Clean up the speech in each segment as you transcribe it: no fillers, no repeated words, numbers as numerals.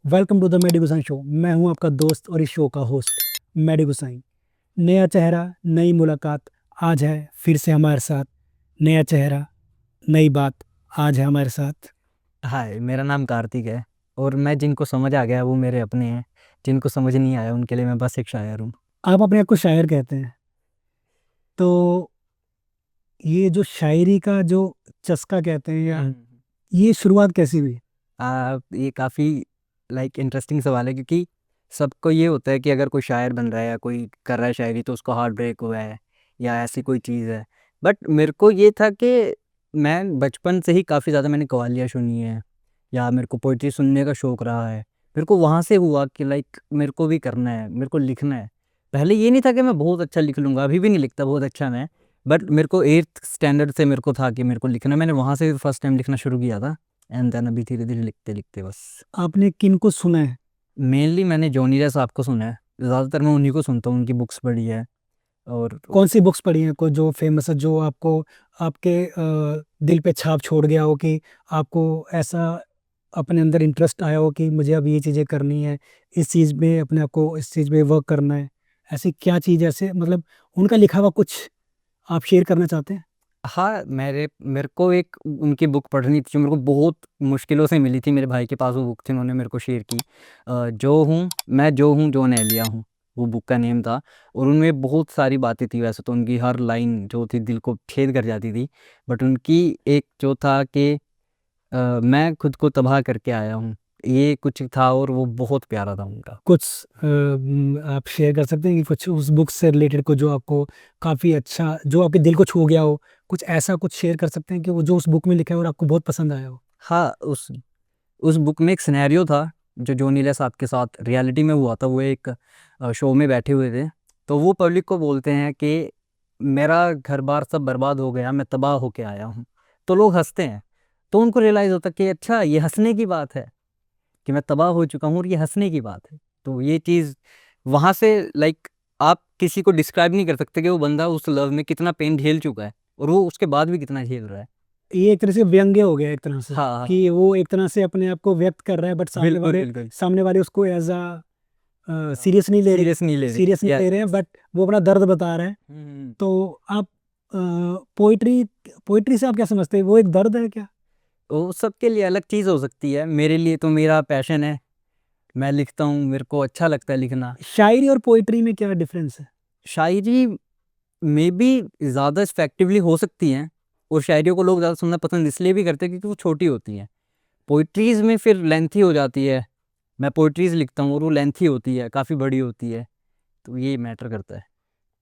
Welcome to the Medi Gusai show. मैं हूं आपका दोस्त और इस शो का होस्ट मेडी गुसाई। नया चेहरा, नई मुलाकात, आज है फिर से हमारे साथ। नया चेहरा, नई बात, आज है हमारे साथ। हाय, मेरा नाम कार्तिक है और मैं जिनको समझ आ गया वो मेरे अपने हैं। जिनको समझ नहीं आया उनके लिए मैं बस एक शायर हूँ। आप अपने आप को शायर कहते हैं, तो ये जो शायरी का जो चस्का कहते हैं, या ये शुरुआत कैसी हुई? ये काफ़ी इंटरेस्टिंग सवाल है, क्योंकि सबको ये होता है कि अगर कोई शायर बन रहा है या कोई कर रहा है शायरी तो उसको हार्ट ब्रेक हुआ है या ऐसी कोई चीज़ है। बट मेरे को ये था कि मैं बचपन से ही काफ़ी ज़्यादा मैंने कव्वालियाँ सुनी है या मेरे को पोइट्री सुनने का शौक़ रहा है। मेरे को वहाँ से हुआ कि मेरे को भी करना है, मेरे को लिखना है। पहले ये नहीं था कि मैं बहुत अच्छा लिख लूँगा, अभी भी नहीं लिखता बहुत अच्छा मैं। बट मेरे को 8th स्टैंडर्ड से मेरे को था कि मेरे को लिखना है। मैंने वहाँ से फर्स्ट टाइम लिखना शुरू किया था एंड देन अभी धीरे-धीरे लिखते-लिखते बस। आपने किन को सुना है? मेनली मैंने जॉनी रह साहब को सुना है। ज़्यादातर मैं उन्हीं को सुनता हूँ, उनकी बुक्स पढ़ी है। और कौन सी बुक्स पढ़ी हैं, को जो फेमस है, जो आपको आपके दिल पे छाप छोड़ गया हो, कि आपको ऐसा अपने अंदर इंटरेस्ट आया हो कि मुझे अब ये चीज़ें करनी है, इस चीज़ में अपने आप को इस चीज़ में वर्क करना है? ऐसी क्या चीज़, ऐसे मतलब उनका लिखा हुआ कुछ आप शेयर करना चाहते हैं? हाँ, मेरे मेरे को एक उनकी बुक पढ़नी थी जो मेरे को बहुत मुश्किलों से मिली थी। मेरे भाई के पास वो बुक थी, उन्होंने मेरे को शेयर की। जो हूँ जो एलिया हूँ, वो बुक का नेम था। और उनमें बहुत सारी बातें थी, वैसे तो उनकी हर लाइन जो थी दिल को छेद कर जाती थी। बट उनकी एक जो था कि मैं खुद को तबाह करके आया हूँ, ये कुछ था और वो बहुत प्यारा था उनका। कुछ आप शेयर कर सकते हैं कि कुछ उस बुक से रिलेटेड को जो आपको काफ़ी अच्छा, जो आपके दिल को छू गया हो, कुछ ऐसा कुछ शेयर कर सकते हैं कि वो जो उस बुक में लिखा है और आपको बहुत पसंद आया हो? हाँ, उस बुक में एक सिनेरियो था जो जॉनी ले साहब के साथ रियलिटी में हुआ था। वो एक शो में बैठे हुए थे, तो वो पब्लिक को बोलते हैं कि मेरा घर-बार सब बर्बाद हो गया, मैं तबाह होके आया हूँ। तो लोग हँसते हैं, तो उनको रियलाइज़ होता है कि अच्छा ये हँसने की बात है, कि मैं तबाह हो चुका हूँ और ये हँसने की बात है। तो ये चीज़ वहाँ से आप किसी को डिस्क्राइब नहीं कर सकते कि वो बंदा उस लव में कितना पेन झेल चुका है और वो उसके बाद भी कितना झेल रहा है। ये एक तरह से व्यंग्य हो गया एक तरह से, हाँ, हाँ। कि वो एक तरह से अपने आप को व्यक्त कर रहा है, बट बिल्कुल, बिल्कुल। सामने वाले उसको एज अ सीरियस नहीं ले रहे, सीरियस नहीं ले रहे। सीरियस नहीं या ले रहे हैं, बट वो अपना दर्द बता रहे हैं। हुँ। तो आप पोइट्री पोइट्री से आप क्या समझते हैं? वो एक दर्द है क्या? वो सबके लिए अलग चीज़ हो सकती है। मेरे लिए तो मेरा पैशन है, मैं लिखता हूँ, मेरे को अच्छा लगता है लिखना। शायरी और पोइट्री में क्या डिफरेंस है? शायरी मेबी ज़्यादा इफ़ेक्टिवली हो सकती हैं और शायरियों को लोग ज़्यादा सुनना पसंद इसलिए भी करते हैं क्योंकि वो छोटी होती हैं। पोएट्रीज़ में फिर लेंथी हो जाती है। मैं पोएट्रीज़ लिखता हूँ और वो लेंथी होती है, काफ़ी बड़ी होती है, तो ये मैटर करता है।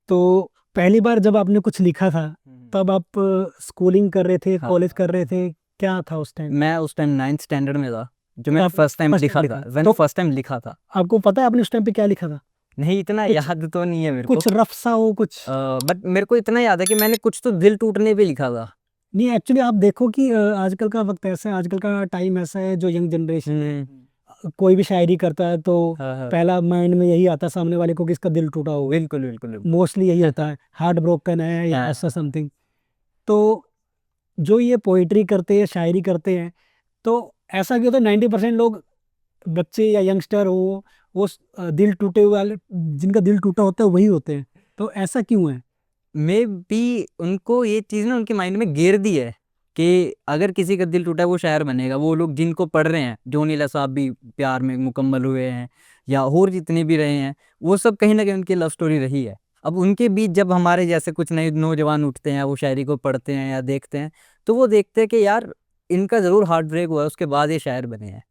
तो पहली बार जब आपने कुछ लिखा था, हुँ। तब आप स्कूलिंग कर रहे थे, हाँ, कॉलेज कर रहे थे, क्या था उस टाइम? मैं उस टाइम 9th स्टैंडर्ड में था, जो तो मैंने आप फर्स्ट टाइम फर्स्ट टाइम लिखा लिखा, था, मैंने तो फर्स्ट टाइम लिखा था। आपको पता है आपने उस टाइम पे क्या लिखा था? नहीं, इतना कुछ याद तो नहीं है मेरे को। कुछ रफ सा हो कुछ? बट मेरे को इतना याद है कि मैंने कुछ तो दिल टूटने पे लिखा था। नहीं, एक्चुअली आप देखो कि आजकल का वक्त ऐसा है, आजकल का टाइम ऐसा है, जो यंग जनरेशन है, हुँ। कोई भी शायरी करता है तो हाँ, हाँ। पहला माइंड में यही आता है सामने वाले को कि इसका दिल टूटा होगा। बिल्कुल, बिल्कुल, बिल्कुल। मोस्टली यही आता है, हार्ट ब्रोकन है या हाँ, ऐसा समथिंग। तो जो ये पोइट्री करते हैं, शायरी करते हैं, तो ऐसा क्यों होता है 90% लोग, बच्चे या यंगस्टर हो, वो दिल टूटे हुए वाले, जिनका दिल टूटा होता है वही होते हैं। तो ऐसा क्यों है? मेबी उनको ये चीज़ ना उनके माइंड में गेर दी है कि अगर किसी का दिल टूटा है वो शायर बनेगा। वो लोग जिनको पढ़ रहे हैं, जॉनी ला साहब भी प्यार में मुकम्मल हुए हैं या और जितने भी रहे हैं, वो सब कहीं न कहीं उनकी लव स्टोरी रही है। अब उनके बीच जब हमारे जैसे कुछ नए नौजवान उठते हैं, वो शायरी को पढ़ते हैं या देखते हैं, तो वो देखते हैं कि यार इनका ज़रूर हार्ट ब्रेक हुआ है, उसके बाद ये शायर बने हैं।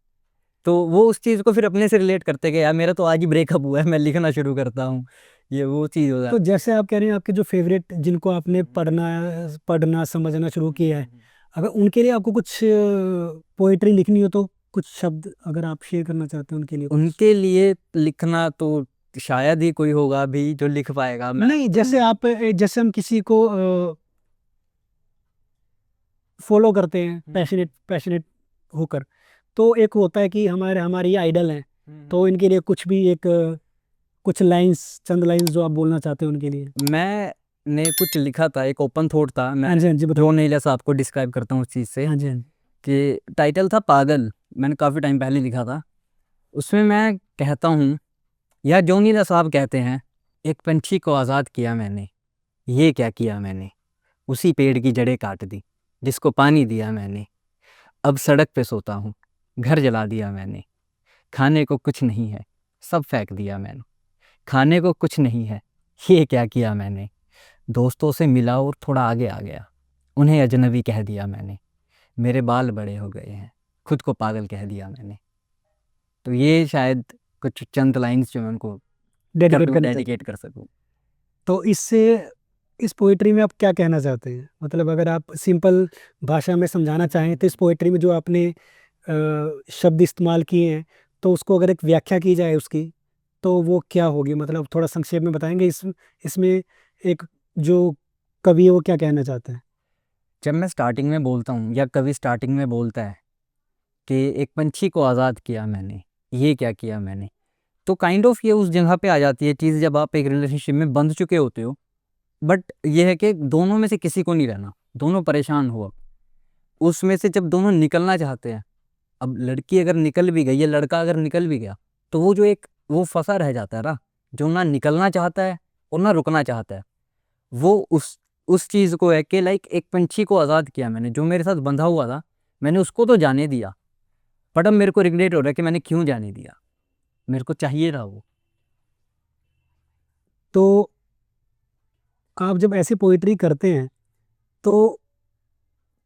तो वो उस चीज़ को फिर अपने से रिलेट करते हैं कि यार मेरा तो आज ही ब्रेकअप हुआ है, मैं लिखना शुरू करता हूँ। ये वो चीज़ हो तो जाती है। जैसे आप कह रहे हैं आपके जो फेवरेट, जिनको आपने हुँ। पढ़ना समझना शुरू हुँ, किया हुँ, है, हुँ। अगर उनके लिए आपको कुछ पोएट्री लिखनी हो, तो कुछ शब्द अगर आप शेयर करना चाहते हैं उनके लिए कुछ? उनके लिए लिखना तो शायद ही कोई होगा अभी जो लिख पाएगा। मैं नहीं, जैसे आप जैसे हम किसी को फॉलो करते हैं, हुँ, पैशनेट पैशनेट होकर, तो एक होता है कि हमारी आइडल हैं, हुँ, तो हुँ। इनके लिए कुछ भी एक कुछ लाइंस, चंद लाइंस जो आप बोलना चाहते हैं उनके लिए। मैंने कुछ लिखा था, एक ओपन थॉट था। मैं हाँ जी, हाँ जी, बताओ। जो नहीं जैसा आपको डिस्क्राइब करता हूँ उस चीज़ से हाँ जी, हाँ जी। कि टाइटल था पागल। मैंने काफ़ी टाइम पहले लिखा था उसमें मैं कहता हूँ, या जोनीला साहब कहते हैं, एक पंछी को आज़ाद किया मैंने, ये क्या किया मैंने, उसी पेड़ की जड़ें काट दी, जिसको पानी दिया मैंने, अब सड़क पे सोता हूँ, घर जला दिया मैंने, खाने को कुछ नहीं है, सब फेंक दिया मैंने, खाने को कुछ नहीं है, ये क्या किया मैंने, दोस्तों से मिला और थोड़ा आगे आ गया, उन्हें अजनबी कह दिया मैंने, मेरे बाल बड़े हो गए हैं, खुद को पागल कह दिया मैंने। तो ये शायद कुछ चंद लाइन्स जो मैं उनको डेडिकेट करना चाहिए। डेडिकेट कर सकूँ। तो इससे इस पोएट्री में आप क्या कहना चाहते हैं? मतलब अगर आप सिंपल भाषा में समझाना चाहें तो इस पोएट्री में जो आपने शब्द इस्तेमाल किए हैं, तो उसको अगर एक व्याख्या की जाए उसकी, तो वो क्या होगी? मतलब थोड़ा संक्षेप में बताएँगे इसमें एक जो कवि है वो क्या कहना चाहते हैं? जब मैं स्टार्टिंग में बोलता हूँ या कवि स्टार्टिंग में बोलता है कि एक पंछी को आज़ाद किया मैंने, ये क्या किया मैंने, तो काइंड ऑफ ये उस जगह पे आ जाती है चीज़ जब आप एक रिलेशनशिप में बंध चुके होते हो, बट ये है कि दोनों में से किसी को नहीं रहना, दोनों परेशान हो। अब उसमें से जब दोनों निकलना चाहते हैं, अब लड़की अगर निकल भी गई या लड़का अगर निकल भी गया, तो वो जो एक वो फंसा रह जाता है ना, जो ना निकलना चाहता है और ना रुकना चाहता है, वो उस चीज़ को है कि लाइक एक पंछी को आज़ाद किया मैंने, जो मेरे साथ बंधा हुआ था, मैंने उसको तो जाने दिया, बट अब मेरे को रिग्रेट हो रहा है कि मैंने क्यों जाने दिया, मेरे को चाहिए था वो। तो आप जब ऐसी पोएट्री करते हैं, तो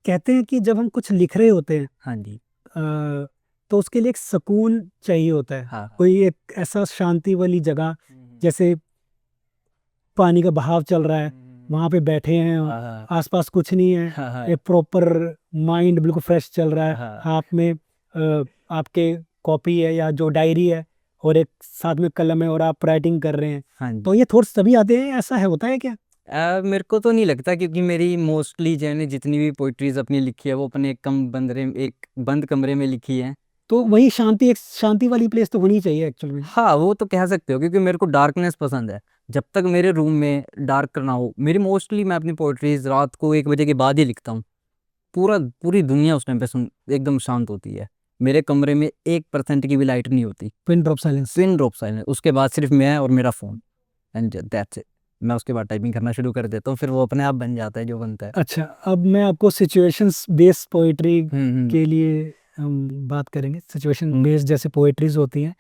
कहते हैं कि जब हम कुछ लिख रहे होते हैं, हाँ जी। तो उसके लिए एक सुकून चाहिए होता है। हाँ। कोई एक ऐसा शांति वाली जगह, जैसे पानी का बहाव चल रहा है, वहाँ पे बैठे हैं, हाँ, आसपास कुछ नहीं है, हाँ, हाँ, एक प्रॉपर माइंड बिल्कुल फ्रेश चल रहा है, हाँ, हाथ में आपके कॉपी है या जो डायरी है, और एक साथ में कलम है और आप राइटिंग कर रहे हैं, हाँ जी। तो ये थॉट्स तभी आते हैं, ऐसा है, होता है क्या? मेरे को तो नहीं लगता, क्योंकि मेरी मोस्टली जो है ना जितनी भी पोइट्रीज अपनी लिखी है वो अपने एक बंद कमरे में लिखी है। तो वही शांति, एक शांति वाली प्लेस तो होनी चाहिए एक्चुअल में। हाँ, वो तो कह सकते हो, क्योंकि मेरे को डार्कनेस पसंद है। जब तक मेरे रूम में डार्क ना हो, मेरी मोस्टली मैं अपनी पोइट्रीज रात को 1 बजे के बाद ही लिखता हूँ। पूरी दुनिया उस टाइम पे एकदम शांत होती है। मेरे कमरे में 1% की भी लाइट नहीं होती, pin drop silence. Pin drop silence. उसके बाद सिर्फ मैं और मेरा फ़ोन, एंड दैट्स इट। मैं उसके बाद टाइपिंग करना शुरू कर देता हूँ, फिर वो अपने आप बन जाता है जो बनता है। अच्छा, अब मैं आपको सिचुएशंस बेस्ड पोएट्री हम्म। के लिए हम बात करेंगे। सिचुएशन बेस्ड जैसे पोएट्रीज होती हैं,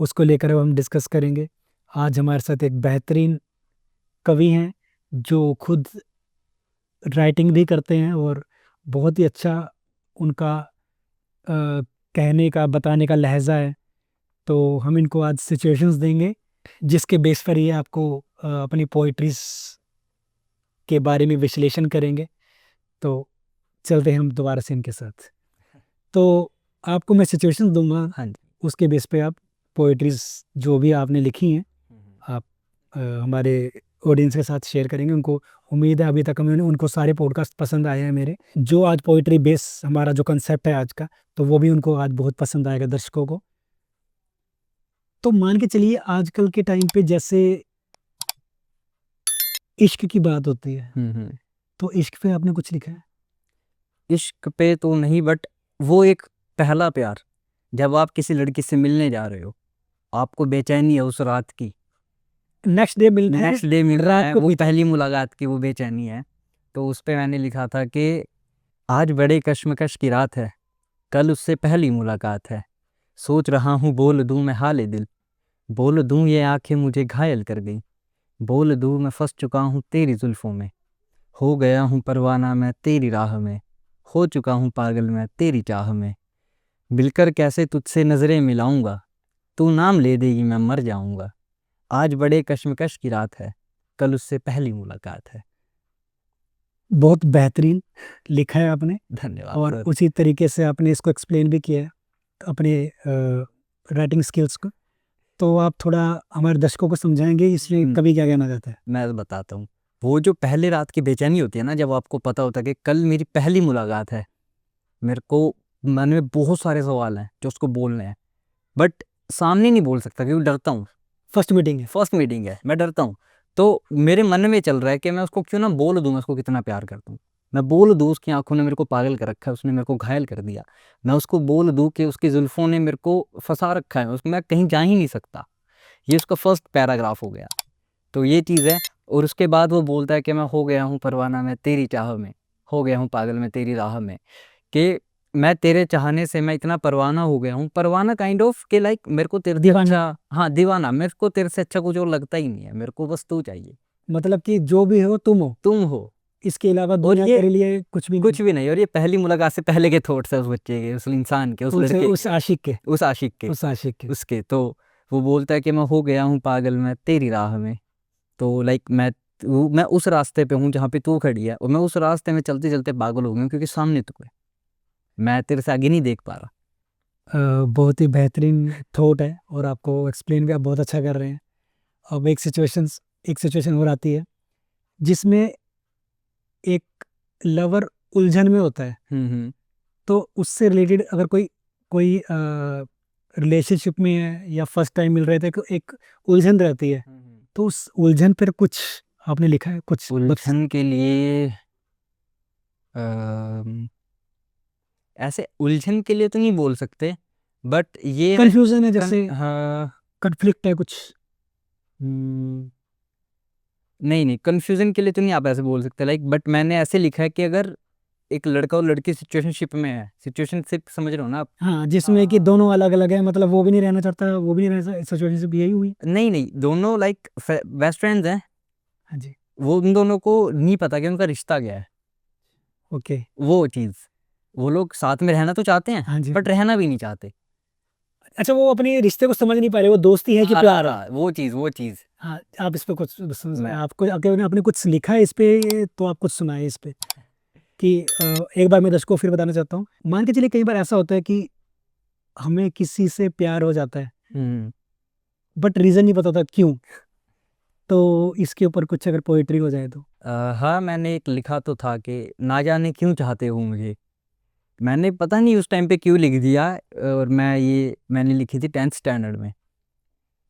उसको लेकर अब हम डिस्कस करेंगे। आज हमारे साथ एक बेहतरीन कवि हैं जो खुद राइटिंग भी करते हैं, और बहुत ही अच्छा उनका कहने का, बताने का लहजा है। तो हम इनको आज सिचुएशंस देंगे जिसके बेस पर ये आपको अपनी पोएट्रीज के बारे में विश्लेषण करेंगे। तो चलते हैं हम दोबारा से इनके साथ। तो आपको मैं सिचुएशंस दूंगा, हाँ जी। उसके बेस पे आप पोएट्रीज जो भी आपने लिखी हैं आप हमारे ऑडियंस के साथ शेयर करेंगे। उनको उम्मीद है अभी तक हमें उनको सारे पॉडकास्ट पसंद आए हैं मेरे, जो आज पोएट्री बेस हमारा जो कंसेप्ट है आज का, तो वो भी उनको आज बहुत पसंद आएगा दर्शकों को। तो मान के चलिए आजकल के टाइम पे जैसे इश्क की बात होती है, तो इश्क पे आपने कुछ लिखा है? इश्क पे तो नहीं, बट वो एक पहला प्यार, जब आप किसी लड़की से मिलने जा रहे हो, आपको बेचैनी है उस रात की, नेक्स्ट डे मिलना है, नेक्स्ट डे मिल रहा रात है, को। वो पहली मुलाकात की वो बेचैनी है। तो उस पे मैंने लिखा था कि आज बड़े कश्मकश की रात है, कल उससे पहली मुलाकात है, सोच रहा हूँ बोल दूँ मैं हाले दिल, बोल दूँ ये आंखें मुझे घायल कर गई, बोल दूँ मैं फंस चुका हूँ तेरी जुल्फों में, हो गया हूँ परवाना मैं तेरी राह में, हो चुका हूँ पागल मैं तेरी चाह में, मिलकर कैसे तुझसे नजरें मिलाऊंगा, तू नाम ले देगी मैं मर जाऊंगा, आज बड़े कश्मकश की रात है, कल उससे पहली मुलाकात है। बहुत बेहतरीन लिखा है आपने, धन्यवाद और सर। उसी तरीके से आपने इसको एक्सप्लेन भी किया है अपने राइटिंग स्किल्स को। तो आप थोड़ा हमारे दर्शकों को समझाएंगे इसमें कवि क्या कहना चाहता है? मैं बताता हूँ। वो जो पहले रात की बेचैनी होती है ना, जब आपको पता होता है कि कल मेरी पहली मुलाकात है, मेरे को मन में बहुत सारे सवाल हैं जो उसको बोलने हैं, बट सामने नहीं बोल सकता क्योंकि डरता हूँ। फर्स्ट मीटिंग है। फर्स्ट मीटिंग है, मैं डरता हूँ। तो मेरे मन में चल रहा है कि मैं उसको क्यों ना बोल दूँ मैं उसको कितना प्यार करता हूँ। मैं बोल दूँ उसकी आंखों ने मेरे को पागल कर रखा है, उसने मेरे को घायल कर दिया, मैं उसको बोल दूँ कि उसकी जुल्फ़ों ने मेरे को फंसा रखा है, मैं कहीं जा ही नहीं सकता। ये उसका फर्स्ट पैराग्राफ हो गया। तो ये चीज़ है। और उसके बाद वो बोलता है कि मैं हो गया हूँ परवाना मैं तेरी चाह में, हो गया हूँ पागल मैं तेरी राह में, कि मैं तेरे चाहने से मैं इतना परवाना हो गया हूँ। परवाना काइंड ऑफ कि लाइक मेरे को तेरे से दीवाना। अच्छा, हाँ दीवाना, मेरे को तेरे से अच्छा कुछ और लगता ही नहीं है, मेरे को बस तू चाहिए, मतलब कि जो भी हो तुम हो, तुम हो। इसके अलावा और दुनिया ये तेरे लिए कुछ भी नहीं। कुछ भी नहीं, और ये पहली मुलाकात से पहले के थॉट्स है उस बच्चे के, उस इंसान के, उस लड़के उस के, आशिक के, उस आशिक के, उस आशिक के। उसके। तो वो बोलता है कि मैं हो गया हूँ पागल मैं तेरी राह में। तो लाइक मैं उस रास्ते पे हूँ जहाँ पे तू खड़ी है, और मैं उस रास्ते में चलते चलते पागल हो गया हूँ क्योंकि सामने तू है, मैं तेरे से आगे नहीं देख पा रहा। बहुत ही बेहतरीन थॉट है, और आपको एक्सप्लेन भी आप बहुत अच्छा कर रहे हैं। अब एक सिचुएशन और आती है जिसमें एक लवर उलझन में होता है। हम्म। तो उससे रिलेटेड अगर कोई कोई रिलेशनशिप में है या फर्स्ट टाइम मिल रहे थे, तो एक उलझन रहती है। तो उस उलझन पर कुछ आपने लिखा है कुछ? उलझन के लिए अम, ऐसे उलझन के लिए तो नहीं बोल सकते, बट ये है। कंफ्यूजन है जैसे, हाँ। कन्फ्लिक्ट है कुछ? नहीं नहीं, कन्फ्यूजन के लिए तो नहीं आप ऐसे बोल सकते लाइक, बट मैंने ऐसे लिखा है कि अगर एक लड़का और लड़की सिचुएशनशिप में है, सिचुएशनशिप समझ रहे हो ना आप? हाँ, जिसमें कि हाँ। दोनों अलग अलग है, मतलब वो भी नहीं रहना चाहता, वो भी नहीं रहना, सिचुएशन यही हुई। नहीं नहीं, दोनों लाइक बेस्ट फ्रेंड्स हैं। हाँ जी। वो उन दोनों को नहीं पता कि उनका रिश्ता क्या है, ओके। वो चीज़। वो लोग साथ में रहना तो चाहते हैं, हाँ जी। बट रहना भी नहीं चाहते। अच्छा, वो अपने रिश्ते को समझ नहीं पा रहे, वो दोस्ती है कि प्यार है? हाँ, वो चीज़। हाँ, आप इस पे कुछ मैं आपको आपने आपने कुछ लिखा है इस पे, तो आप कुछ सुनाए इस पे कि एक बार मैं दर्शकों को फिर बताना चाहता हूँ। मान के चलिए कई बार ऐसा होता है कि हमें किसी से प्यार हो जाता है, हम्म। बट रीजन नहीं पता था क्यों। तो इसके ऊपर कुछ अगर पोएट्री हो जाए तो। हाँ, मैंने एक लिखा तो था कि ना जाने क्यों चाहते हो मुझे, मैंने पता नहीं उस टाइम पे क्यों लिख दिया। और मैंने लिखी थी 10th स्टैंडर्ड में,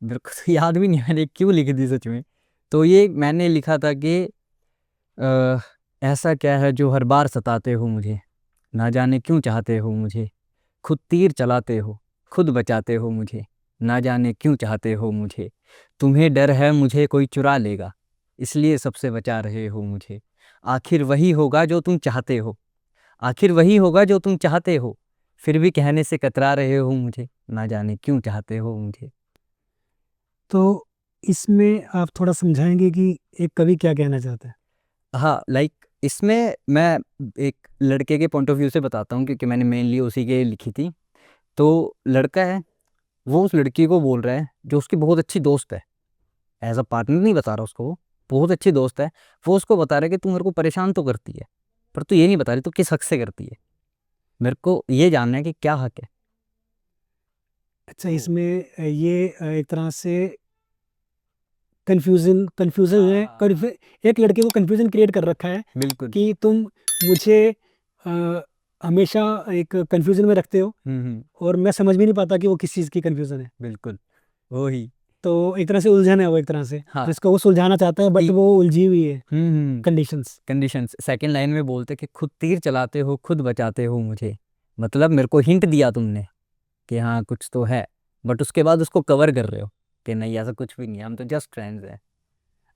मेरे को तो याद भी नहीं मैंने क्यों लिखी थी सच में। तो ये मैंने लिखा था कि अ, ऐसा क्या है जो हर बार सताते हो मुझे, ना जाने क्यों चाहते हो मुझे, खुद तीर चलाते हो, खुद बचाते हो मुझे, ना जाने क्यों चाहते हो मुझे, तुम्हें डर है मुझे कोई चुरा लेगा, इसलिए सबसे बचा रहे हो मुझे, आखिर वही होगा जो तुम चाहते हो, आखिर वही होगा जो तुम चाहते हो, फिर भी कहने से कतरा रहे हो मुझे, ना जाने क्यों चाहते हो मुझे। तो इसमें आप थोड़ा समझाएंगे कि एक कवि क्या कहना चाहता है? हाँ, लाइक इसमें मैं एक लड़के के पॉइंट ऑफ व्यू से बताता हूँ क्योंकि मैंने मेनली उसी के लिखी थी। तो लड़का है, वो उस लड़की को बोल रहा है जो उसकी बहुत अच्छी दोस्त है, एज अ पार्टनर नहीं बता रहा उसको, वो बहुत अच्छी दोस्त है। वो उसको बता रहा है कि तू मेरे को परेशान तो करती है, पर तू ये नहीं बता रही तू किस हक से करती है, मेरे को ये जानना है कि क्या हक है। अच्छा, इसमें ये एक तरह से कंफ्यूजन है, एक लड़के को कंफ्यूजन क्रिएट कर रखा है बिल्कुल। कि तुम मुझे अ, हमेशा एक कंफ्यूजन में रखते हो, और मैं समझ भी नहीं पाता कि वो किस चीज़ की कंफ्यूजन है। बिल्कुल वही। तो एक तरह से उलझन है वो, एक तरह से हाँ। जिसको वो सुलझाना चाहता है, बट वो उलझी हुई है हम्म। कंडीशंस। कंडीशंस सेकंड लाइन में बोलते कि खुद तीर चलाते हो खुद बचाते हो मुझे, मतलब मेरे को हिंट दिया तुमने कि हाँ कुछ तो है, बट उसके बाद उसको कवर कर रहे हो कि नहीं ऐसा कुछ भी नहीं है, हम तो जस्ट फ्रेंड्स हैं।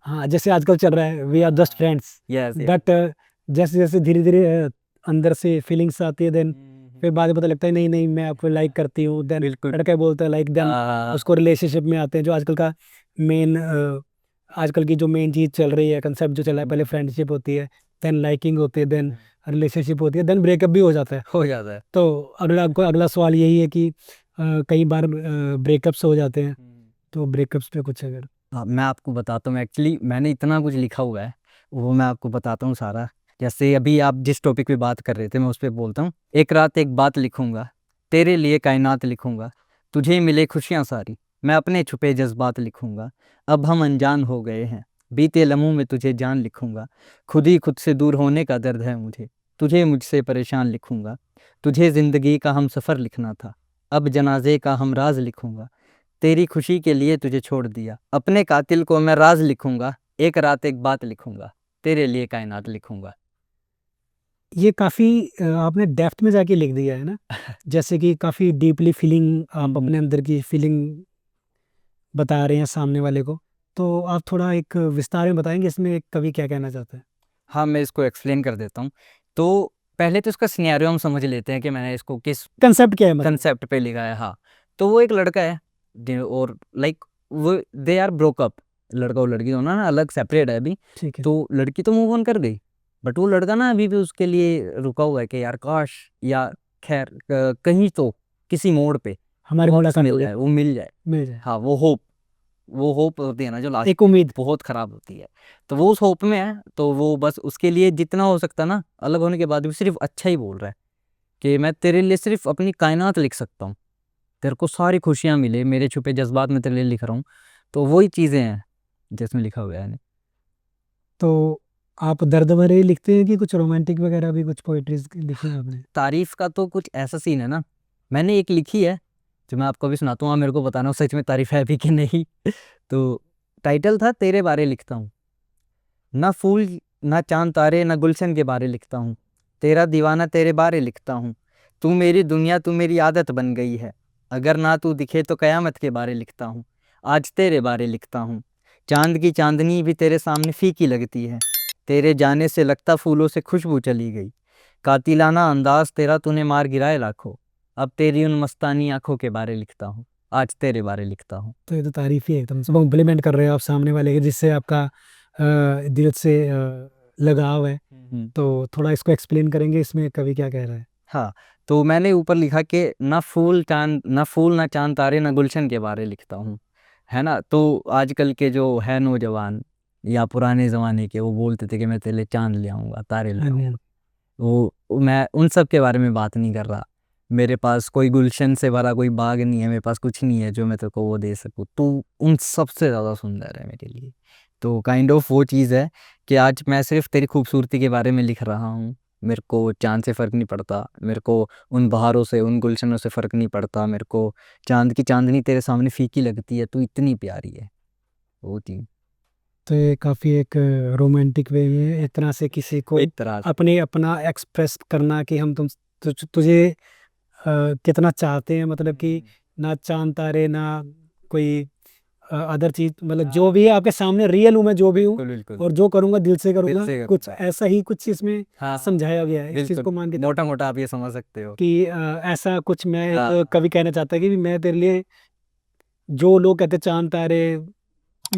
हाँ, जैसे आजकल चल रहा है, we are just friends. Yes yes. But जैसे जैसे धीरे धीरे अंदर से फीलिंग्स आती है, देन फिर बाद में पता लगता है नहीं नहीं, मैं आपको लाइक करती हूँ, देन बिल्कुल। लड़का बोलता है लाइक, देन उसको रिलेशनशिप में आते हैं, जो आजकल का मेन आजकल की जो मेन चीज़ चल रही है, कंसेप्ट जो चला है, पहले फ्रेंडशिप होती है, देन लाइकिंग होती है, देन रिलेशनशिप होती है, देन ब्रेकअप भी हो जाता है। हो जाता है। तो अगला सवाल यही है कि कई बार ब्रेकअप्स हो जाते हैं, तो ब्रेकअप्स पे कुछ अगर। हाँ, मैं आपको बताता हूँ, एक्चुअली मैंने इतना कुछ लिखा हुआ है, वो मैं आपको बताता हूँ सारा। जैसे अभी आप जिस टॉपिक पे बात कर रहे थे मैं उस पर बोलता हूँ। एक रात एक बात लिखूंगा, तेरे लिए कायनात लिखूंगा, तुझे मिले खुशियाँ सारी, मैं अपने छुपे जज्बात लिखूंगा, अब हम अनजान हो गए हैं, बीते लम्हों में तुझे जान लिखूंगा, खुद ही खुद से दूर होने का दर्द है मुझे, तुझे मुझसे परेशान लिखूंगा, तुझे ज़िंदगी का हम सफ़र लिखना था, अब जनाजे का हम राज लिखूंगा, तेरी खुशी के लिए तुझे छोड़ दिया, अपने कातिल को मैं राज लिखूंगा, एक रात एक बात लिखूंगा, तेरे लिए कायनात लिखूंगा। ये काफ़ी आपने डेप्थ में जाके लिख दिया है ना, जैसे कि काफ़ी डीपली फीलिंग आप अपने अंदर की फीलिंग बता रहे हैं सामने वाले को। तो आप थोड़ा एक विस्तार में बताएँगे इसमें एक कवि क्या कहना चाहता है? हाँ, मैं इसको एक्सप्लेन कर देता हूँ। तो पहले तो इसका सिनेरियो हम समझ लेते हैं कि मैंने इसको किस कंसेप्ट क्या है मतलब? कंसेप्ट पे लिखा है। हाँ, तो वो एक लड़का है और लाइक वो दे आर ब्रोक अप, लड़का और लड़की दोनों ना अलग सेपरेट है अभी। ठीक है। तो लड़की तो मूव ऑन कर गई, बट वो लड़का ना अभी भी उसके लिए रुका हुआ है कि यार काश या खैर कहीं तो किसी मोड़ पे हमारी वापस मुलाकात मिल हो जाए, जाए, वो मिल जाए। मिल जाए। हाँ, वो होप होती है ना जो लास्ट एक उम्मीद। बहुत खराब होती है। तो वो उस होप में है, तो वो बस उसके लिए जितना हो सकता ना, अलग होने के बाद भी सिर्फ अच्छा ही बोल रहा है कि मैं तेरे लिए सिर्फ अपनी कायनात लिख सकता हूँ, तेरे को सारी खुशियाँ मिले, मेरे छुपे जज्बात में तेरे लिए लिख रहा हूँ। तो वही चीज़ें हैं जिसमें लिखा हुआ है। तो आप दर्द भरे ही लिखते हैं कि कुछ रोमांटिक वगैरह भी कुछ पोएट्रीज लिखी हैं आपने? तारीफ का तो कुछ ऐसा सीन है ना, मैंने एक लिखी है जो मैं आपको भी सुनाता हूँ, आप मेरे को बताना वो सच में तारीफ है भी कि नहीं। तो टाइटल था तेरे बारे लिखता हूँ, ना फूल ना चांद तारे ना गुलशन के बारे लिखता हूँ, तेरा दीवाना तेरे बारे लिखता हूँ, तू मेरी दुनिया तू मेरी आदत बन गई है, अगर ना तू दिखे तो कयामत के बारे लिखता हूँ, आज तेरे बारे लिखता हूँ, चांद की चांदनी भी तेरे सामने फीकी लगती है, तेरे जाने से लगता फूलों से खुशबू चली गई, कातिलाना अंदाज तेरा तूने मार गिराए लाखों, अब तेरी उन मस्तानी आंखों के बारे लिखता हूँ, आज तेरे बारे लिखता हूँ। तो ये तो तारीफ ही है एकदम से, कॉम्प्लीमेंट कर रहे हो आप सामने वाले के, जिससे आपका दिल से लगाव है। तो थोड़ा इसको एक्सप्लेन करेंगे इसमें कवि क्या कह रहा है? हाँ, तो मैंने ऊपर लिखा कि ना फूल ना चांद तारे ना गुलशन के बारे लिखता हूँ, है ना। तो आजकल के जो है नौजवान या पुराने ज़माने के, वो बोलते थे कि मैं तेरे लिए चांद ले आऊँगा, तारे ले हाँ जी, हाँ। आऊँगा। वो मैं उन सब के बारे में बात नहीं कर रहा। मेरे पास कोई गुलशन से भरा कोई बाग नहीं है, मेरे पास कुछ नहीं है जो मैं तेरे को वो दे सकूँ, तू उन सबसे ज़्यादा सुंदर है मेरे लिए। तो काइंड ऑफ वो चीज़ है कि आज मैं सिर्फ तेरी खूबसूरती के बारे में लिख रहा हूँ, मेरे को चाँद से फ़र्क नहीं पड़ता, मेरे को उन बहारों से, उन गुलशनों से फ़र्क नहीं पड़ता, मेरे को चाँद की चाँदनी तेरे सामने फीकी लगती है, तू इतनी प्यारी है, वो चीज़। तो ये काफ़ी एक रोमांटिक वे में एक तरह से किसी को एक तरह से। अपने अपना एक्सप्रेस करना कि हम तुझे कितना चाहते हैं, मतलब कि ना चांद तारे ना कोई अदर चीज, मतलब जो भी है आपके सामने रियल हूँ मैं, जो भी हूँ बिल्कुल, बिल्कुल। और जो करूँगा दिल से दिल करूँगा। से कुछ करूँगा। ऐसा ही कुछ इसमें हाँ, समझाया गया है, इस चीज़ बिल्कुल, को मान के चलते हैं मोटा-मोटा आप ये समझ सकते हो। कि ऐसा कुछ मैं हाँ। कवि कहना चाहता है कि मैं तेरे लिए, जो लोग कहते हैं चांद तारे